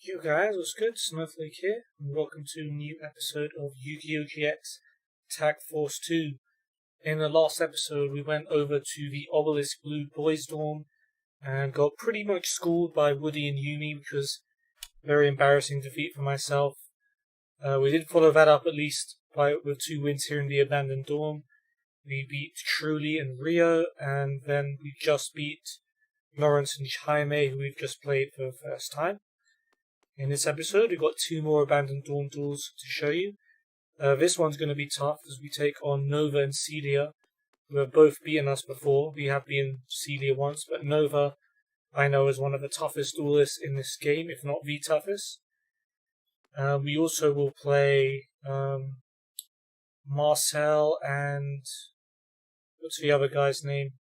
Yo guys, what's good? Snowflake here, and welcome to a new episode of Yu-Gi-Oh! GX Tag Force 2. In the last episode, we went over to the Obelisk Blue Boys Dorm and got pretty much schooled by Woody and Yumi, which was a very embarrassing defeat for myself. We did follow that up at least with 2 wins here in the Abandoned Dorm. We beat Truly and Rio, and then we just beat Lawrence and Jaime, who we've just played for the first time. In this episode, we've got 2 more Abandoned Dorm duels to show you. This one's going to be tough as we take on Nova and Celia, who have both beaten us before. We have beaten Celia once, but Nova, I know, is one of the toughest duelists in this game, if not the toughest. We also will play Marcel and... what's the other guy's name?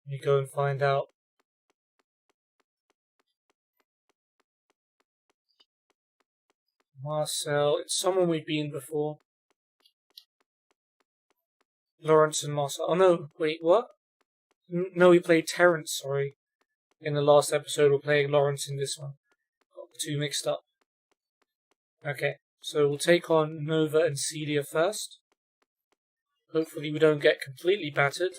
Let me go and find out. Marcel, it's someone we've been before. Lawrence and Marcel. Oh no, wait, what? No, we played Terrence, sorry. In the last episode, we're playing Lawrence in this one. Got the 2 mixed up. Okay, so we'll take on Nova and Celia first. Hopefully we don't get completely battered.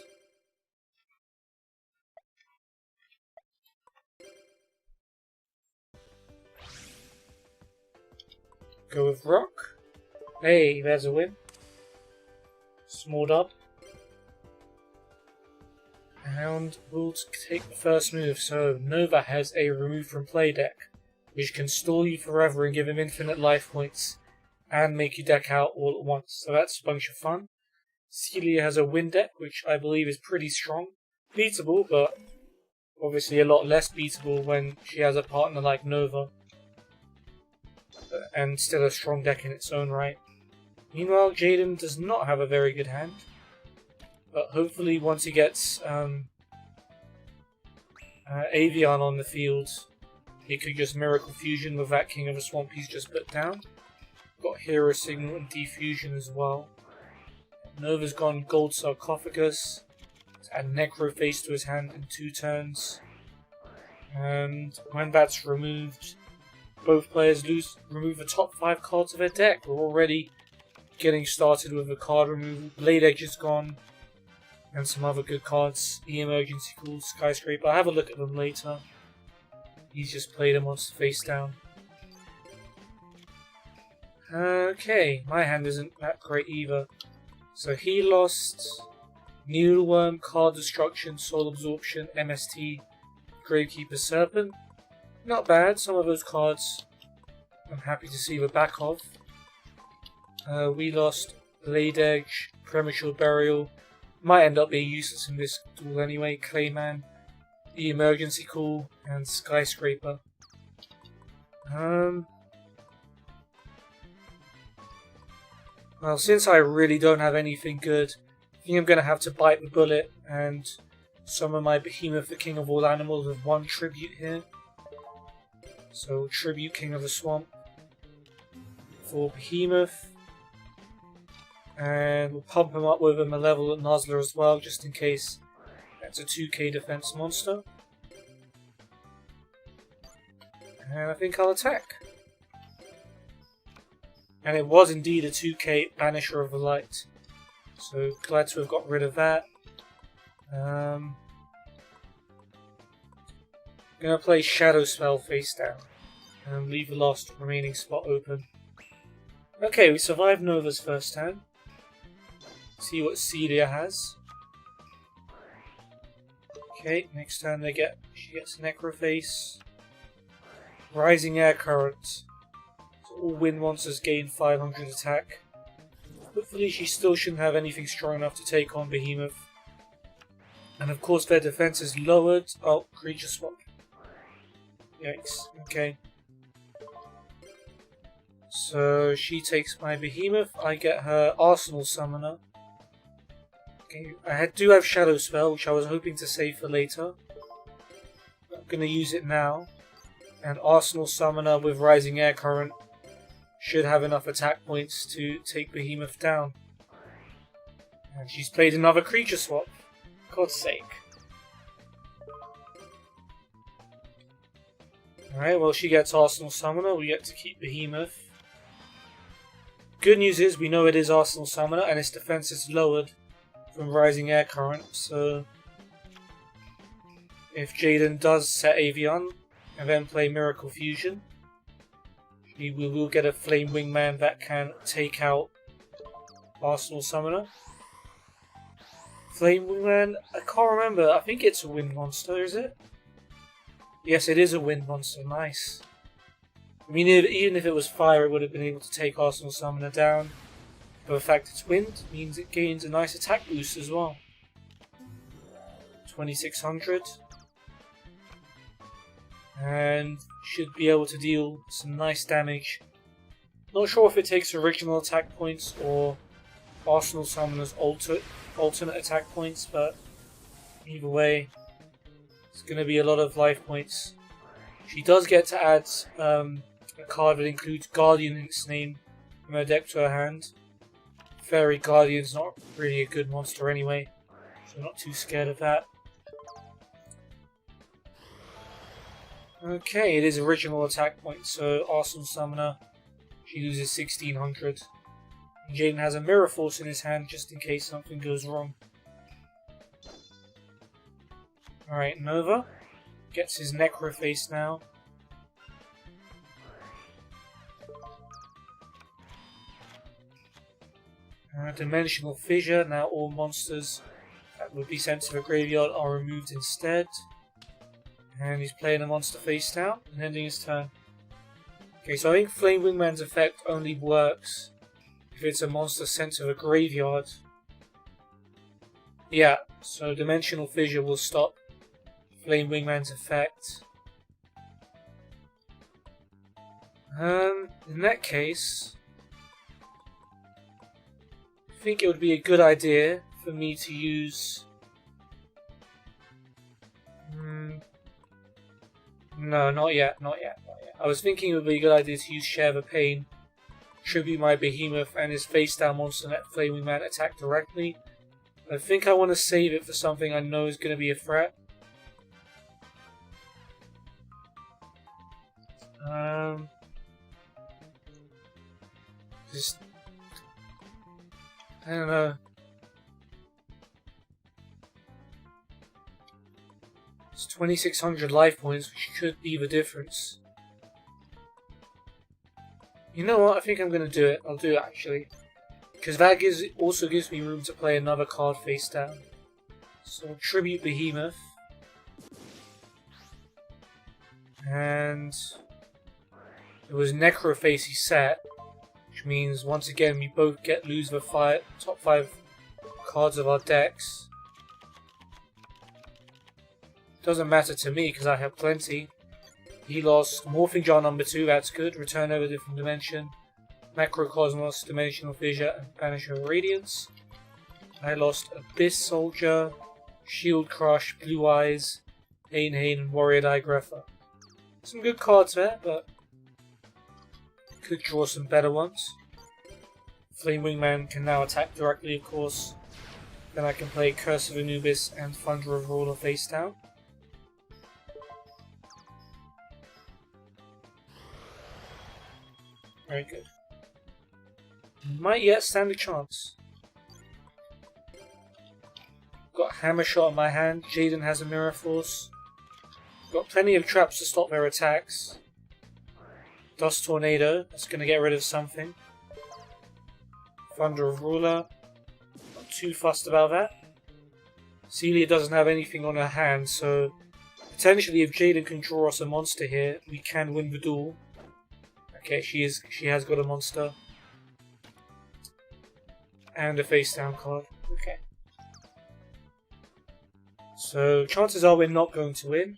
Go with Rock. Hey, there's a win. Small dub. And we'll take the first move. So Nova has a remove from play deck, which can stall you forever and give him infinite life points, and make you deck out all at once. So that's a bunch of fun. Celia has a win deck, which I believe is pretty strong. Beatable, but obviously a lot less beatable when she has a partner like Nova. And still a strong deck in its own right. Meanwhile, Jaden does not have a very good hand. But hopefully once he gets Avian on the field, he could just Miracle Fusion with that King of the Swamp he's just put down. Got Hero Signal and Defusion as well. Nova's gone Gold Sarcophagus. Add Necroface to his hand in 2 turns. And when that's removed, both players remove the top 5 cards of their deck. We're already getting started with the card removal. Blade Edge is gone. And some other good cards. The Emergency Call, Skyscraper. I'll have a look at them later. He's just played a monster face down. Okay, my hand isn't that great either. So he lost Needleworm, Card Destruction, Soul Absorption, MST, Gravekeeper Serpent. Not bad, some of those cards I'm happy to see the back of. We lost Blade Edge, Premature Burial. Might end up being useless in this duel anyway. Clayman, the Emergency Call, and Skyscraper. Well, since I really don't have anything good, I think I'm going to have to bite the bullet and summon my Behemoth, the King of All Animals, with 1 tribute here. So, Tribute King of the Swamp for Behemoth. And we'll pump him up with a Malevolent Nuzzler as well, just in case that's a 2k defense monster. And I think I'll attack. And it was indeed a 2k Banisher of the Light. So, glad to have got rid of that. I'm going to play Shadow Spell face down and leave the last remaining spot open. Okay, we survived Nova's first turn. See what Celia has. Okay, next turn she gets Necroface. Rising Air Current. So all wind monsters gain 500 attack. Hopefully she still shouldn't have anything strong enough to take on Behemoth. And of course their defense is lowered. Oh, creature swap. Yikes, okay. So she takes my Behemoth, I get her Arsenal Summoner. Okay, I do have Shadow Spell, which I was hoping to save for later. I'm going to use it now. And Arsenal Summoner with Rising Air Current should have enough attack points to take Behemoth down. And she's played another creature swap. God's sake. Alright, well she gets Arsenal Summoner, we get to keep Behemoth. Good news is we know it is Arsenal Summoner and its defense is lowered from Rising Air Current, so if Jaden does set Avion and then play Miracle Fusion, we will get a Flame Wingman that can take out Arsenal Summoner. Flame Wingman, I can't remember, I think it's a wind monster, is it? Yes, it is a wind monster, nice. I mean, even if it was fire, it would have been able to take Arsenal Summoner down. But the fact it's wind means it gains a nice attack boost as well. 2600. And should be able to deal some nice damage. Not sure if it takes original attack points or Arsenal Summoner's alternate attack points, but either way, it's going to be a lot of life points. She does get to add a card that includes Guardian in its name from her deck to her hand. Fairy Guardian's not really a good monster anyway, so I'm not too scared of that. Okay, it is original attack points, so Arsenal Summoner, she loses 1600. Jaden has a Mirror Force in his hand just in case something goes wrong. Alright, Nova gets his Necro Face now. Dimensional Fissure, now all monsters that would be sent to the graveyard are removed instead. And he's playing a monster face down and ending his turn. Okay, so I think Flame Wingman's effect only works if it's a monster sent to the graveyard. Yeah, so Dimensional Fissure will stop Flame Wingman's effect. In that case, I think it would be a good idea for me to use... No, not yet. I was thinking it would be a good idea to use Share the Pain, tribute my Behemoth and his face down monster, let Flame Wingman attack directly. I think I want to save it for something I know is going to be a threat. I don't know. It's 2600 life points, which could be the difference. You know what? I think I'm going to do it. I'll do it actually. Because that also gives me room to play another card face down. So Tribute Behemoth. And it was Necroface he set. Which means once again we both lose the top 5 cards of our decks. Doesn't matter to me because I have plenty. He lost Morphing Jar number 2, that's good. Return over a different dimension. Macrocosmos, Dimensional Fissure, and Banisher Radiance. I lost Abyss Soldier, Shield Crush, Blue Eyes, Hain, and Warrior Digrapher. Some good cards there, but could draw some better ones. Flame Wingman can now attack directly, of course. Then I can play Curse of Anubis and Thunder of Ruler face down. Very good. Might yet stand a chance. Got Hammer Shot in my hand. Jaden has a Mirror Force. Got plenty of traps to stop their attacks. Dust Tornado, that's going to get rid of something. Thunder of Ruler, not too fussed about that. Celia doesn't have anything on her hand, so potentially if Jaden can draw us a monster here, we can win the duel. Okay, she has got a monster. And a face down card. Okay. So chances are we're not going to win.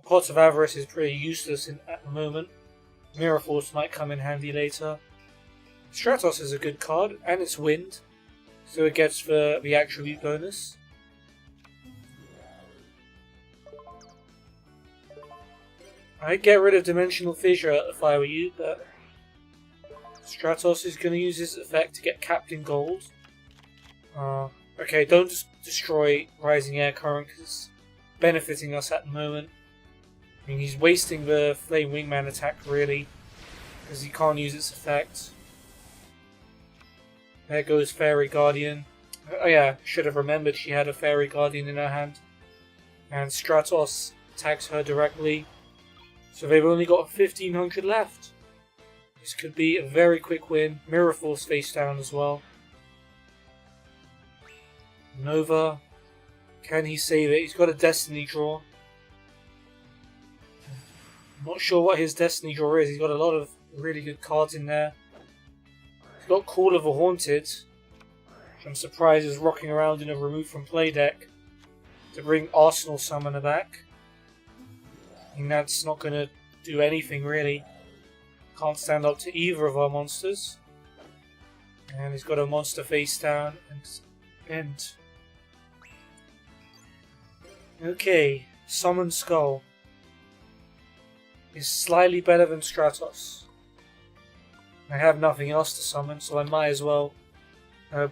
Pot of Avarice is pretty useless at the moment. Mirror Force might come in handy later. Stratos is a good card, and it's wind, so it gets the attribute bonus. I'd get rid of Dimensional Fissure if I were you, but Stratos is going to use his effect to get Captain Gold. Okay, don't destroy Rising Air Current because it's benefiting us at the moment. I mean, he's wasting the Flame Wingman attack, really, because he can't use its effect. There goes Fairy Guardian. Oh yeah, should have remembered she had a Fairy Guardian in her hand. And Stratos attacks her directly. So they've only got 1500 left. This could be a very quick win. Mirror Force face down as well. Nova. Can he save it? He's got a Destiny draw. Not sure what his Destiny draw is. He's got a lot of really good cards in there. He's got Call of the Haunted, which I'm surprised is rocking around in a remove from play deck to bring Arsenal Summoner back. I think that's not going to do anything really. Can't stand up to either of our monsters. And he's got a monster face down and end. Okay, Summon Skull is slightly better than Stratos. I have nothing else to summon, so I might as well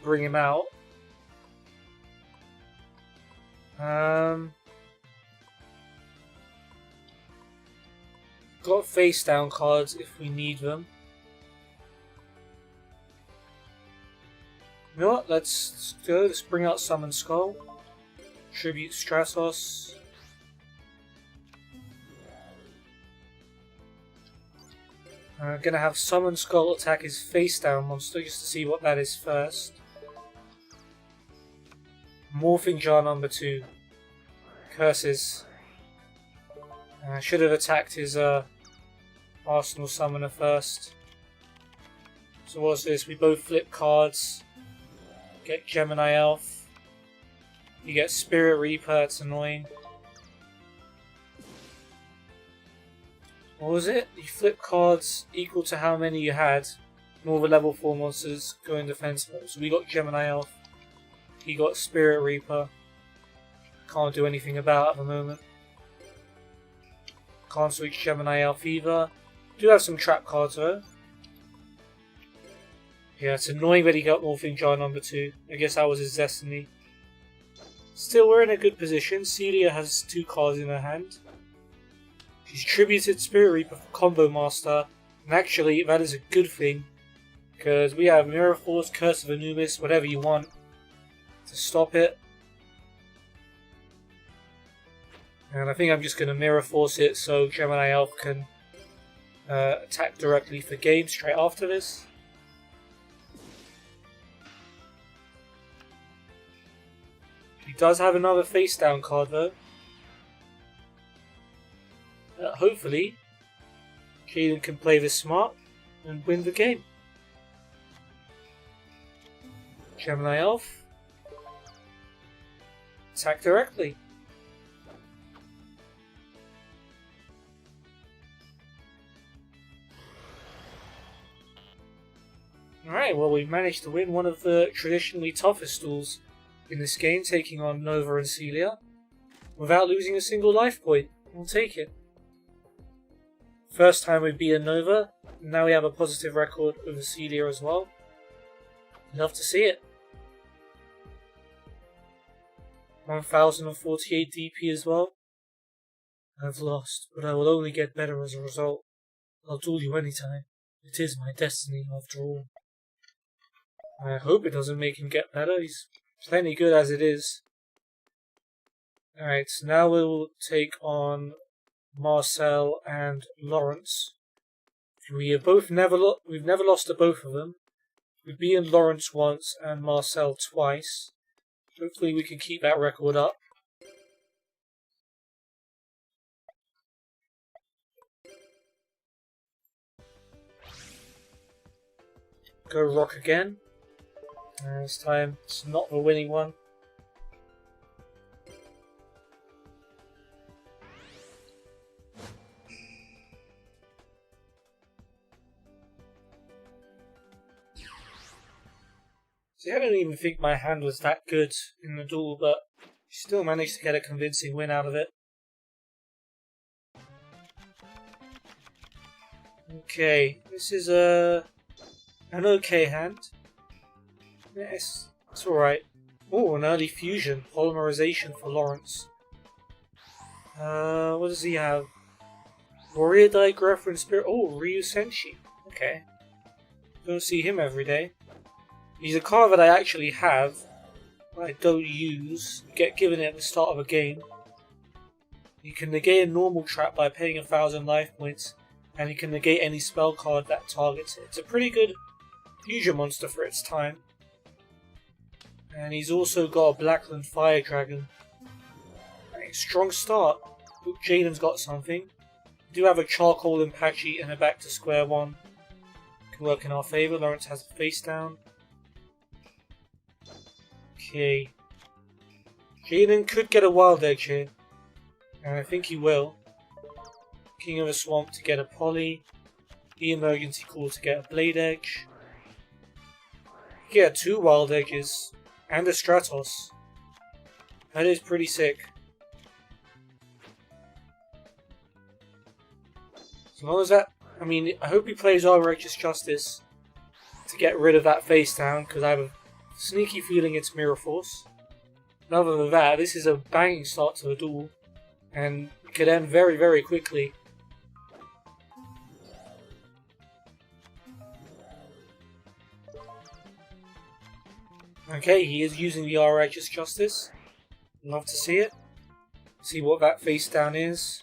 bring him out. Got face down cards if we need them. You know what? Let's go. Let's bring out Summon Skull. Tribute Stratos. I'm gonna have Summon Skull attack his face down monster just to see what that is first. Morphing Jar number 2. Curses. I should have attacked his Arsenal Summoner first. So what's this? We both flip cards. Get Gemini Elf. You get Spirit Reaper, that's annoying. What was it? You flip cards equal to how many you had. And all the level 4 monsters go in defense mode. So we got Gemini Elf. He got Spirit Reaper. Can't do anything about it at the moment. Can't switch Gemini Elf either. Do have some trap cards though. Yeah, it's annoying that he got Morphing Jar number 2. I guess that was his destiny. Still, we're in a good position. Celia has 2 cards in her hand. She's tributed Spirit Reaper for Combo Master. And actually, that is a good thing. Because we have Mirror Force, Curse of Anubis, whatever you want to stop it. And I think I'm just going to Mirror Force it so Gemini Elf can attack directly for game straight after this. He does have another face down card though. Hopefully, Jaden can play this smart and win the game. Gemini Elf. Attack directly. Alright, well we've managed to win one of the traditionally toughest duels in this game, taking on Nova and Celia, without losing a single life point. We'll take it. First time we've beaten Nova, and now we have a positive record over Celia as well. Love to see it. 1048 DP as well. I've lost, but I will only get better as a result. I'll duel you anytime. It is my destiny after all. I hope it doesn't make him get better. He's plenty good as it is. Alright, so now we'll take on Marcel and Lawrence. We've never lost to both of them. We've beaten Lawrence once and Marcel twice. Hopefully we can keep that record up. Go rock again. This time it's not the winning one. See, I don't even think my hand was that good in the duel, but still managed to get a convincing win out of it. Okay, this is an okay hand. Yes, it's alright. Oh, an early fusion. Polymerization for Lawrence. What does he have? Warrior Digraph and Spirit. Oh, Ryu Senshi. Okay. Don't see him every day. He's a card that I actually have, but I don't use. You get given it at the start of a game. You can negate a normal trap by paying 1,000 life points, and you can negate any spell card that targets it. It's a pretty good fusion monster for its time. And he's also got a Blackland Fire Dragon. Right, strong start. Look, Jaden's got something. We do have a Charcoal Impachi and a back to square one. Can work in our favour. Lawrence has a face down. Okay. Jaden could get a Wild Edge here. And I think he will. King of the Swamp to get a Poly. The Emergency Call to get a Blade Edge. Get 2 Wild Edges. And a Stratos. That is pretty sick. As long as that... I mean, I hope he plays our Righteous Justice to get rid of that face down, because I have a sneaky feeling it's Mirror Force. And other than that, this is a banging start to the duel, and it could end very, very quickly. Okay, he is using the Our Righteous Justice. Love to see it. See what that face down is.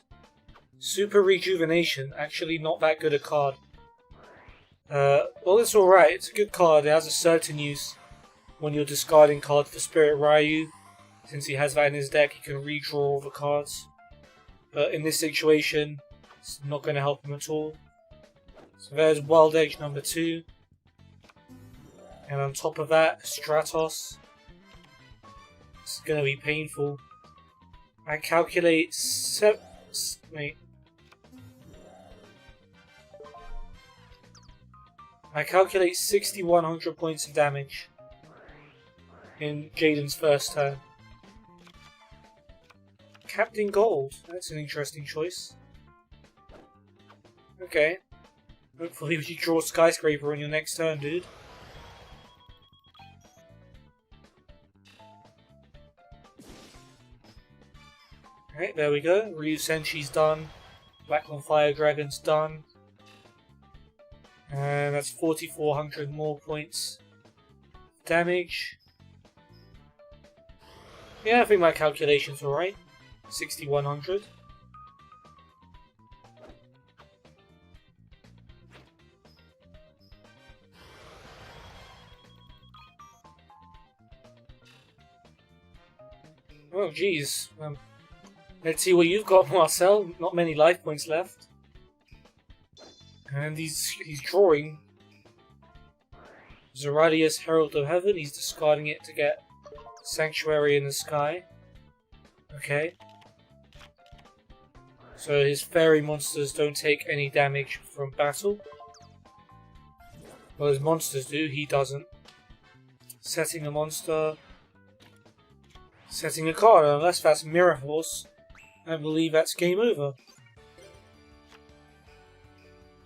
Super Rejuvenation, actually not that good a card. Well, it's alright, it's a good card, it has a certain use when you're discarding cards for Spirit Ryu. Since he has that in his deck, he can redraw all the cards. But in this situation, it's not going to help him at all. So there's Wild Edge number 2. And on top of that, Stratos. It's going to be painful. I calculate I calculate 6,100 points of damage in Jaden's first turn. Captain Gold, that's an interesting choice. Okay. Hopefully you draw Skyscraper on your next turn, dude. Alright, there we go. Ryu Senshi's done. Blackland Fire Dragon's done. And that's 4,400 more points. Damage. Yeah, I think my calculation's alright. 6,100. Oh, geez. Let's see what you've got, Marcel. Not many life points left. And he's drawing Zeradius, Herald of Heaven. He's discarding it to get Sanctuary in the Sky. Okay. So his fairy monsters don't take any damage from battle. Well, his monsters do, he doesn't. Setting a monster. Setting a card, unless that's Mirror Force. I believe that's game over.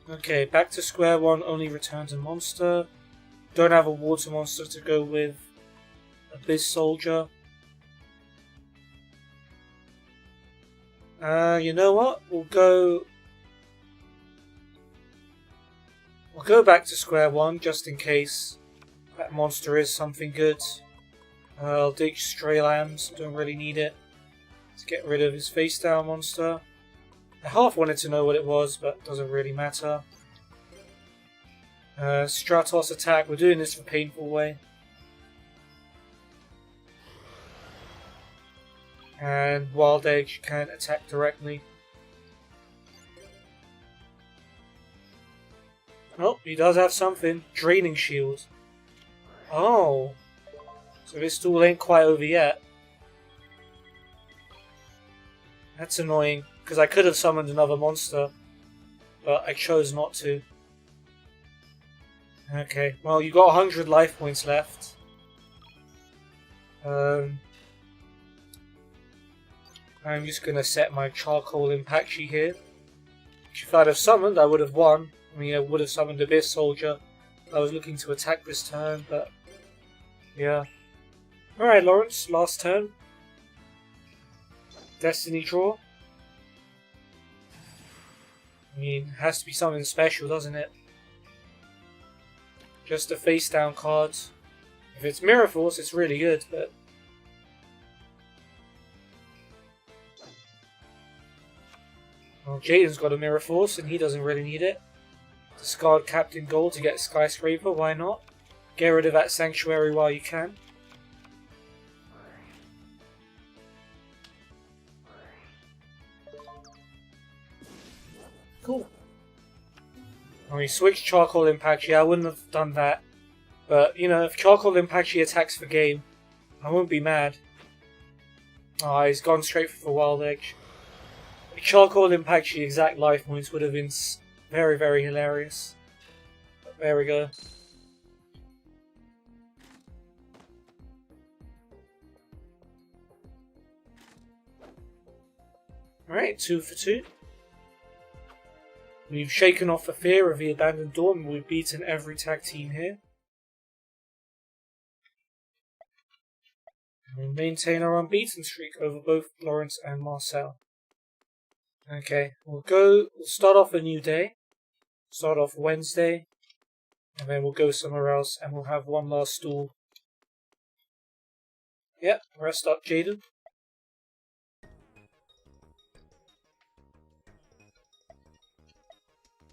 Okay, back to square one, only returns a monster. Don't have a water monster to go with Abyss Soldier. You know what? We'll go back to square one just in case that monster is something good. I'll dig Stray Lambs, don't really need it. Let's get rid of his face down monster. I half wanted to know what it was, but doesn't really matter. Stratos attack, we're doing this the painful way. And Wild Edge can't attack directly. Oh, he does have something. Draining Shield. Oh. So this duel ain't quite over yet. That's annoying, because I could have summoned another monster, but I chose not to. Okay, well, you got 100 life points left. I'm just going to set my Charcoal Impachi here. Which if I'd have summoned, I would have won. I mean, I would have summoned Abyss Soldier. I was looking to attack this turn, but yeah. Alright, Lawrence, last turn. Destiny draw. I mean, it has to be something special, doesn't it? Just a face down card. If it's Mirror Force, it's really good, but... Well, Jaden's got a Mirror Force, and he doesn't really need it. Discard Captain Gold to get Skyscraper, why not? Get rid of that Sanctuary while you can. Cool. When we switch Charcoal Impact, yeah, I wouldn't have done that. But, you know, if Charcoal Impact attacks for game, I won't be mad. Ah, he's gone straight for the Wild Edge. Charcoal Impact exact life points would have been very, very hilarious. But there we go. Alright, 2 for 2. We've shaken off the fear of the Abandoned Dawn and we've beaten every tag team here. And we maintain our unbeaten streak over both Lawrence and Marcel. Okay, we'll start off a new day. Start off Wednesday. And then we'll go somewhere else and we'll have one last duel. Yep, rest up Jaden.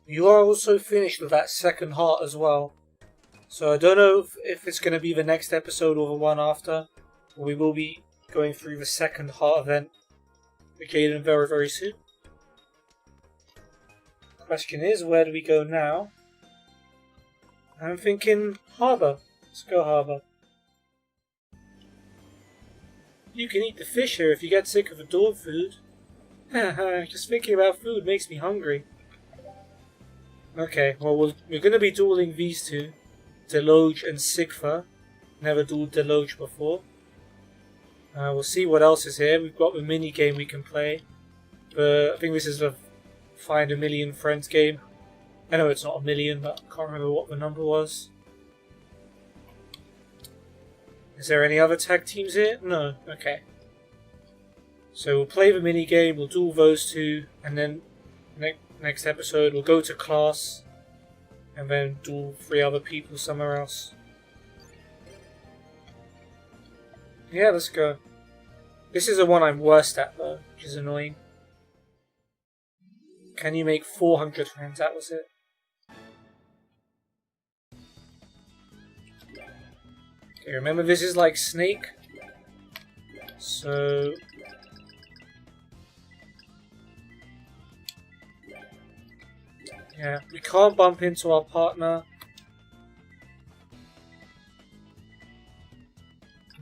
You are also finished with that second heart as well. So I don't know if it's going to be the next episode or the one after. But we will be going through the second heart event with Jaden very, very soon. Question is, where do we go now? I'm thinking Harbour. Let's go Harbour. You can eat the fish here if you get sick of the dog food. Just thinking about food makes me hungry. Okay, well we're going to be dueling these two. Deloge and Sigfa. Never dueled Deloge before. We'll see what else is here. We've got the mini game we can play. I think this is the Find a Million Friends game. I know it's not a million, but I can't remember what the number was. Is there any other tag teams here? No. Okay. So we'll play the mini game, we'll duel those two, and then next episode we'll go to class, and then duel 3 other people somewhere else. Yeah, let's go. This is the one I'm worst at though, which is annoying. Can you make 400 friends? That was it. Okay, remember this is like Snake. So... yeah, we can't bump into our partner.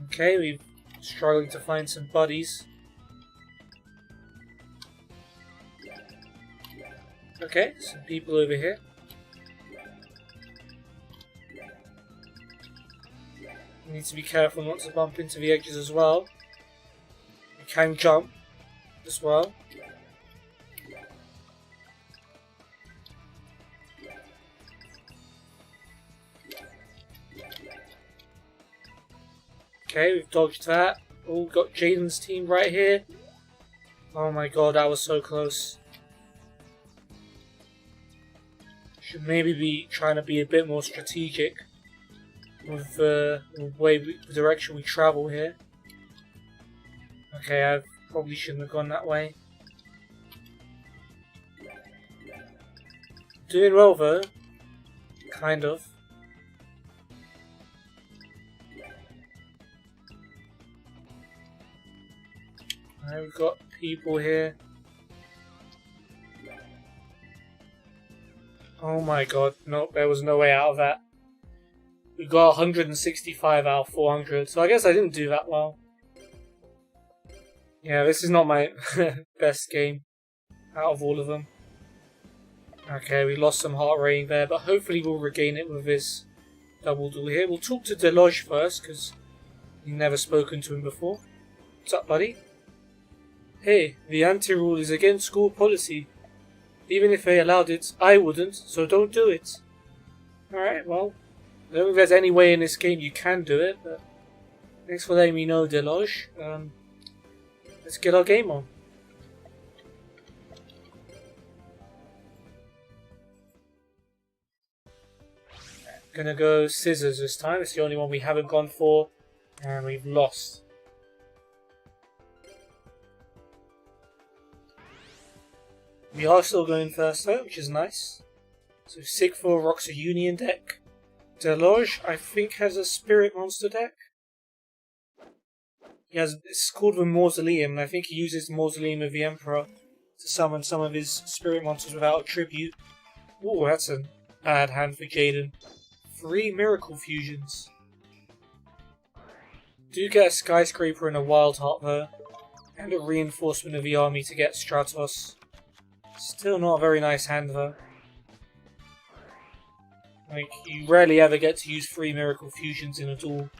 Okay, we're struggling to find some buddies. Okay, some people over here. We need to be careful not to bump into the edges as well. We can jump as well. Okay, we've dodged that. Oh, we've got Jaden's team right here. Oh my god, that was so close. Should maybe be trying to be a bit more strategic with the direction we travel here. Okay, I probably shouldn't have gone that way. Doing well though. Kind of. Alright, we've got people here. Oh my god, nope, there was no way out of that. We got 165 out of 400, so I guess I didn't do that well. Yeah, this is not my best game out of all of them. Okay, we lost some heart rating there, but hopefully we'll regain it with this double duel here. We'll talk to Deloge first, because we've never spoken to him before. What's up, buddy? Hey, the anti-rule is against school policy. Even if they allowed it, I wouldn't, so don't do it. Alright, well, I don't think there's any way in this game you can do it, but thanks for letting me know, Deloge. Let's get our game on. Gonna go Scissors this time. It's the only one we haven't gone for. And we've lost. We are still going first though, which is nice. So Sigfor rocks a Union deck. Deloge, I think, has a Spirit Monster deck. It's called the Mausoleum, and I think he uses Mausoleum of the Emperor to summon some of his Spirit Monsters without a tribute. Ooh, that's a bad hand for Jaden. 3 Miracle Fusions. Do get a Skyscraper and a Wild Heart though, and a Reinforcement of the Army to get Stratos. Still not a very nice hand though. Like, you rarely ever get to use 3 Miracle Fusions in a duel.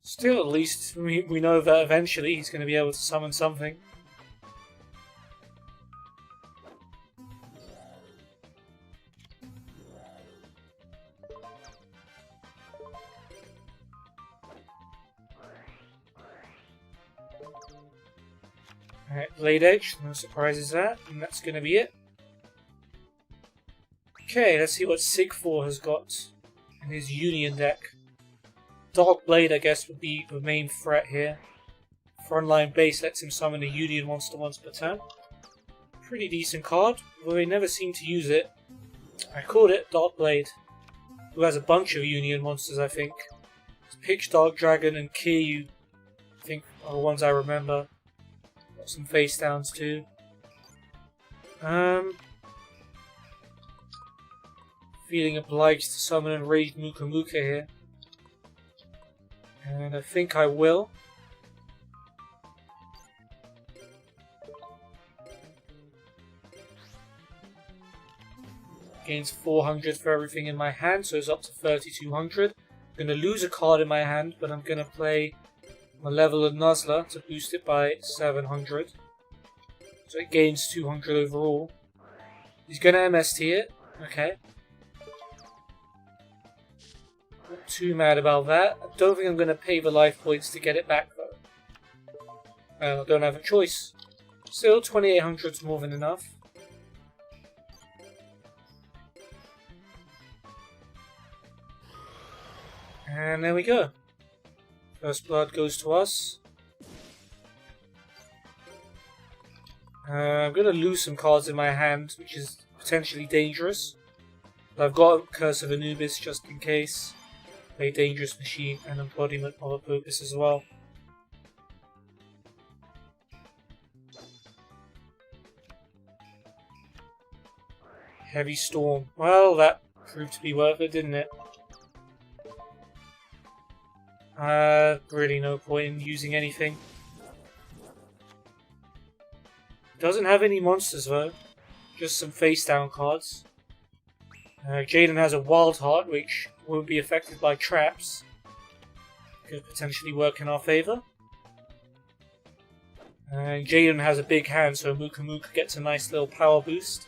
Still, at least we know that eventually he's going to be able to summon something. Alright, Blade Edge, no surprises there, and that's going to be it. Okay, let's see what Sigfor has got in his Union deck. Dark Blade, I guess, would be the main threat here. Frontline Base lets him summon a Union monster once per turn. Pretty decent card, although they never seem to use it. I called it Dark Blade, who has a bunch of Union monsters, I think. Pitch Dark Dragon and Kiryu, I think, are the ones I remember. Got some face downs too. Feeling obliged to summon and raid Muka Muka here. And I think I will. Gains 400 for everything in my hand, so it's up to 3200. I'm going to lose a card in my hand, but I'm going to play my level of Nuzlocke to boost it by 700. So it gains 200 overall. He's going to MST it. Okay. Not too mad about that. I don't think I'm going to pay the life points to get it back though. I don't have a choice. Still, 2800 is more than enough. And there we go. First blood goes to us. I'm going to lose some cards in my hand, which is potentially dangerous. But I've got Curse of Anubis just in case. A Dangerous Machine and Embodiment of Apopus as well. Heavy Storm. Well, that proved to be worth it, didn't it? Really no point in using anything. Doesn't have any monsters though. Just some face down cards. Jaden has a Wild Heart, which won't be affected by traps. Could potentially work in our favour. And Jaden has a big hand, so Muka Muka gets a nice little power boost.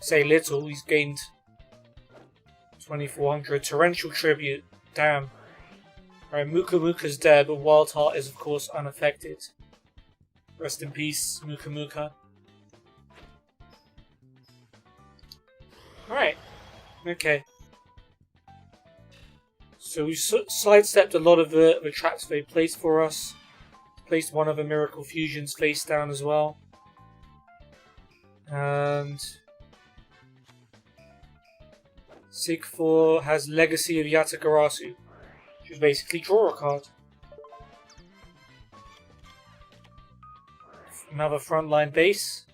Say little, he's gained 2400. Torrential Tribute. Damn. Alright, Muka Muka's dead, but Wild Heart is of course unaffected. Rest in peace, Muka Muka. Alright. Okay. So we sidestepped a lot of the traps they placed for us. Placed one of the Miracle Fusions face down as well. And Sigfor has Legacy of Yatagarasu, which is basically draw a card. Another frontline base.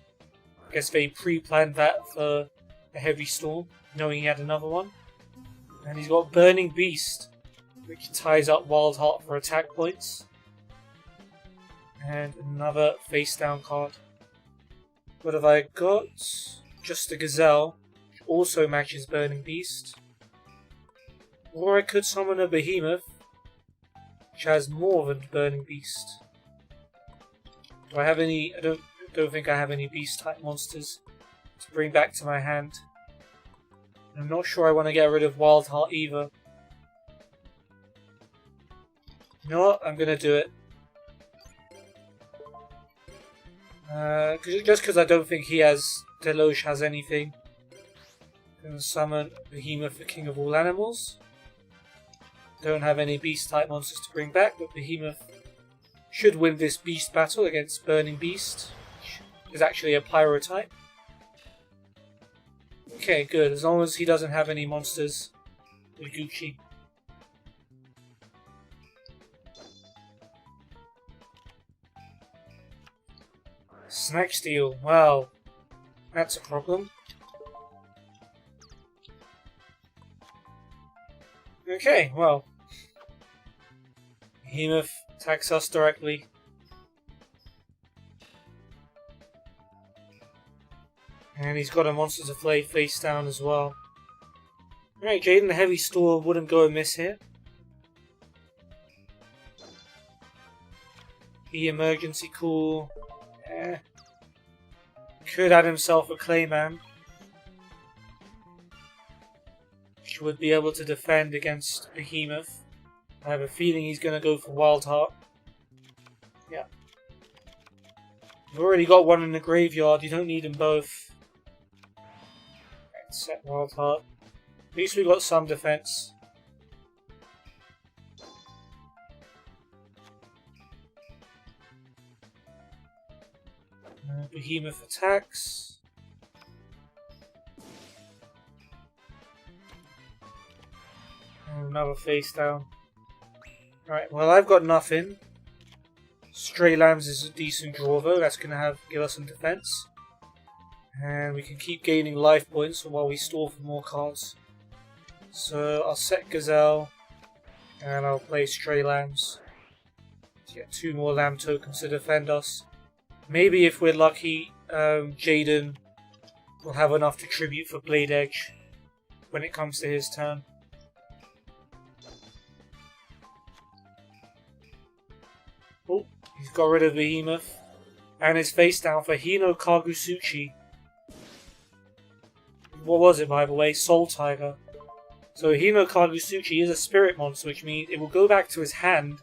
I guess they pre-planned that for a Heavy Storm, knowing he had another one. And he's got Burning Beast, which ties up Wild Heart for attack points. And another face down card. What have I got? Just a Gazelle, which also matches Burning Beast. Or I could summon a Behemoth, which has more than Burning Beast. Do I have any? I don't think I have any Beast type monsters to bring back to my hand. I'm not sure I want to get rid of Wild Heart either. You know what? I'm gonna do it. Just because I don't think Deloge has anything. Gonna summon Behemoth, the king of all animals. Don't have any beast type monsters to bring back, but Behemoth should win this beast battle against Burning Beast, which is actually a pyro type. Okay, good. As long as he doesn't have any monsters, we're Gucci. Snack Steel. Wow, that's a problem. Okay, well, Behemoth attacks us directly. And he's got a Monster to Play face down as well. Right, Jaden, the Heavy Storm wouldn't go amiss here. The Emergency Call. Could add himself a Clayman, which would be able to defend against Behemoth. I have a feeling he's going to go for Wild Heart. Yeah. You've already got one in the graveyard, you don't need them both. Let's set Wild Heart. At least we got some defense. Behemoth attacks. And another face down. Right, well I've got nothing. Stray Lambs is a decent draw though, that's going to give us some defense. And we can keep gaining life points while we store for more cards. So I'll set Gazelle and I'll play Stray Lambs to get 2 more Lamb tokens to defend us. Maybe if we're lucky, Jaden will have enough to tribute for Blade Edge when it comes to his turn. Oh, he's got rid of Behemoth. And his face down for Hino Kagusuchi. What was it, by the way? Soul Tiger. So Hino Kagusuchi is a spirit monster, which means it will go back to his hand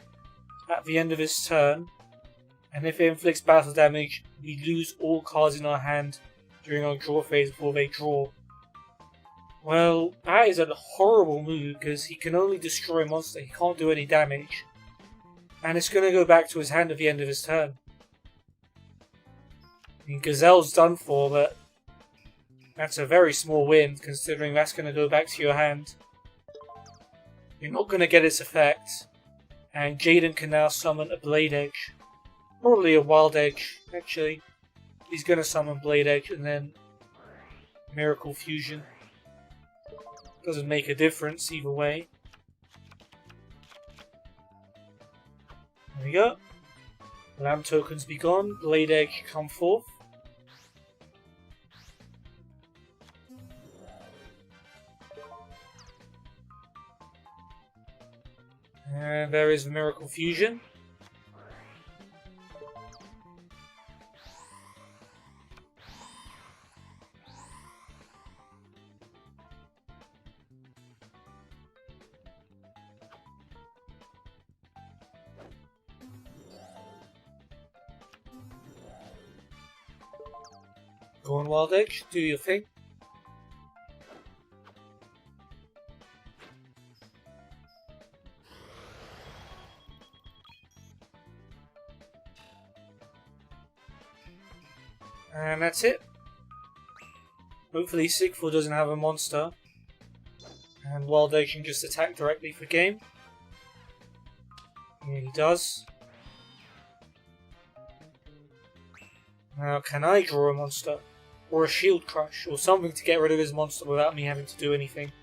at the end of his turn. And if it inflicts battle damage, we lose all cards in our hand during our draw phase before they draw. Well, that is a horrible move because he can only destroy a monster, he can't do any damage. And it's going to go back to his hand at the end of his turn. I mean, Gazelle's done for, but that's a very small win considering that's going to go back to your hand. You're not going to get its effect. And Jaden can now summon a Blade Edge. Probably a Wild Edge, actually. He's going to summon Blade Edge and then Miracle Fusion. Doesn't make a difference either way. There we go. Lamb tokens be gone, Blade Edge come forth. And there is Miracle Fusion. Go on, Wild Edge, do your thing. And that's it. Hopefully Sigfur doesn't have a monster. And Wild Edge can just attack directly for game. Yeah, he does. Now, can I draw a monster? Or a Shield Crush, or something to get rid of his monster without me having to do anything.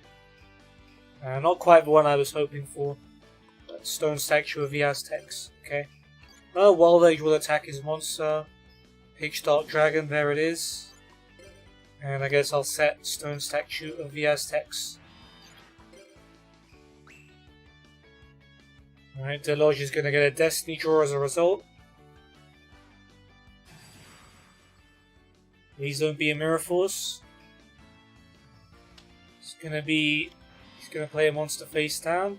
Not quite the one I was hoping for. But Stone Statue of the Aztecs. Okay. Well, Wild Edge will attack his monster. Pitch Dark Dragon, there it is. And I guess I'll set Stone Statue of the Aztecs. Alright, Deloge is going to get a Destiny draw as a result. Please don't be a Mirror Force. He's gonna play a monster face down.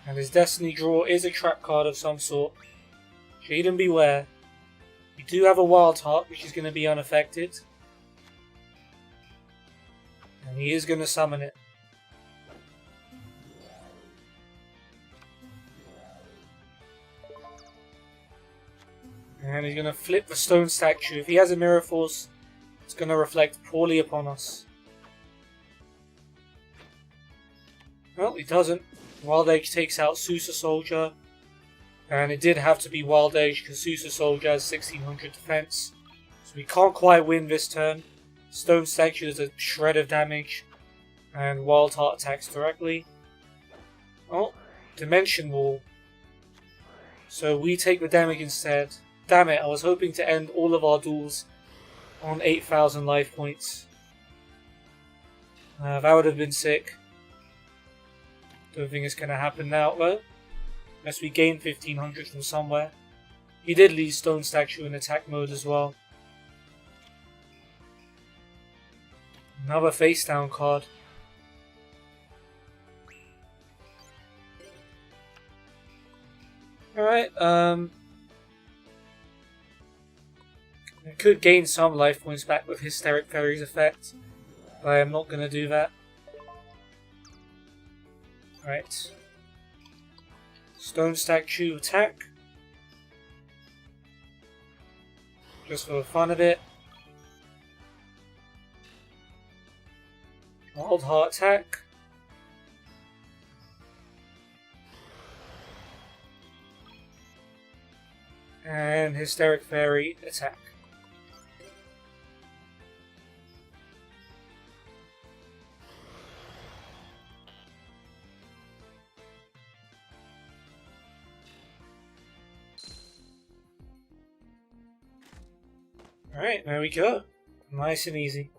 And his Destiny draw is a trap card of some sort. Jaden beware. We do have a Wild Heart, which is going to be unaffected. And he is going to summon it. And he's going to flip the stone statue. If he has a Mirror Force, it's going to reflect poorly upon us. Well, he doesn't. Wild Edge takes out Sousa Soldier. And it did have to be Wild Edge because Sousa Soldier has 1600 defense. So we can't quite win this turn. Stone Statue does a shred of damage. And Wild Heart attacks directly. Oh, Dimension Wall. So we take the damage instead. Damn it, I was hoping to end all of our duels on 8,000 life points. That would have been sick. Don't think it's going to happen now though. Unless we gain 1500 from somewhere. He did leave Stone Statue in attack mode as well. Another face down card. Alright, I could gain some life points back with Hysteric Fairy's effect, but I am not going to do that. Right. Stone Statue attack. Just for the fun of it. Wild Heart attack. And Hysteric Fairy attack. Alright, there we go. Nice and easy.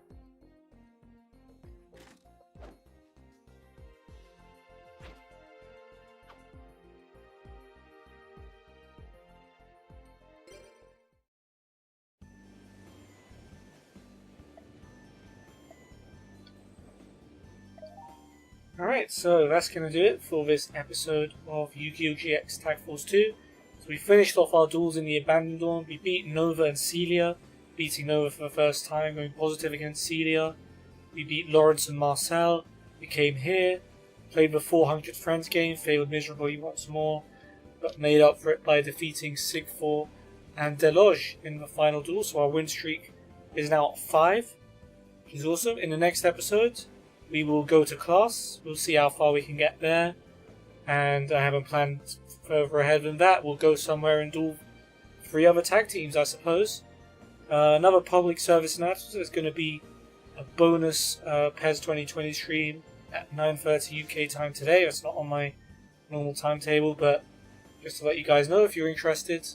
Alright, so that's going to do it for this episode of Yu-Gi-Oh! GX Tag Force 2. So we finished off our duels in the Abandoned Dawn. We beat Nova and Celia, beating Nova for the first time, going positive against Celia. We beat Lawrence and Marcel. We came here, played the 400 Friends game, failed miserably once more, but made up for it by defeating Sigfor and Deloge in the final duel. So our win streak is now at 5, which is awesome. In the next episode, we will go to class. We'll see how far we can get there. And I haven't planned further ahead than that. We'll go somewhere and duel 3 other tag teams, I suppose. Another public service announcement is going to be a bonus PES 2020 stream at 9:30 UK time today. It's not on my normal timetable, but just to let you guys know if you're interested.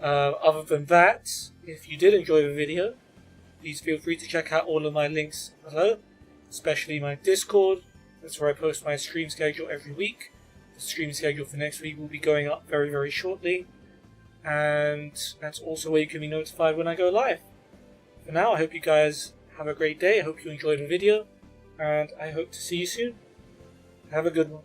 Other than that, if you did enjoy the video, please feel free to check out all of my links below, especially my Discord. That's where I post my stream schedule every week. The stream schedule for next week will be going up very, very shortly. And that's also where you can be notified when I go live. For now, I hope you guys have a great day. I hope you enjoyed the video. And I hope to see you soon. Have a good one.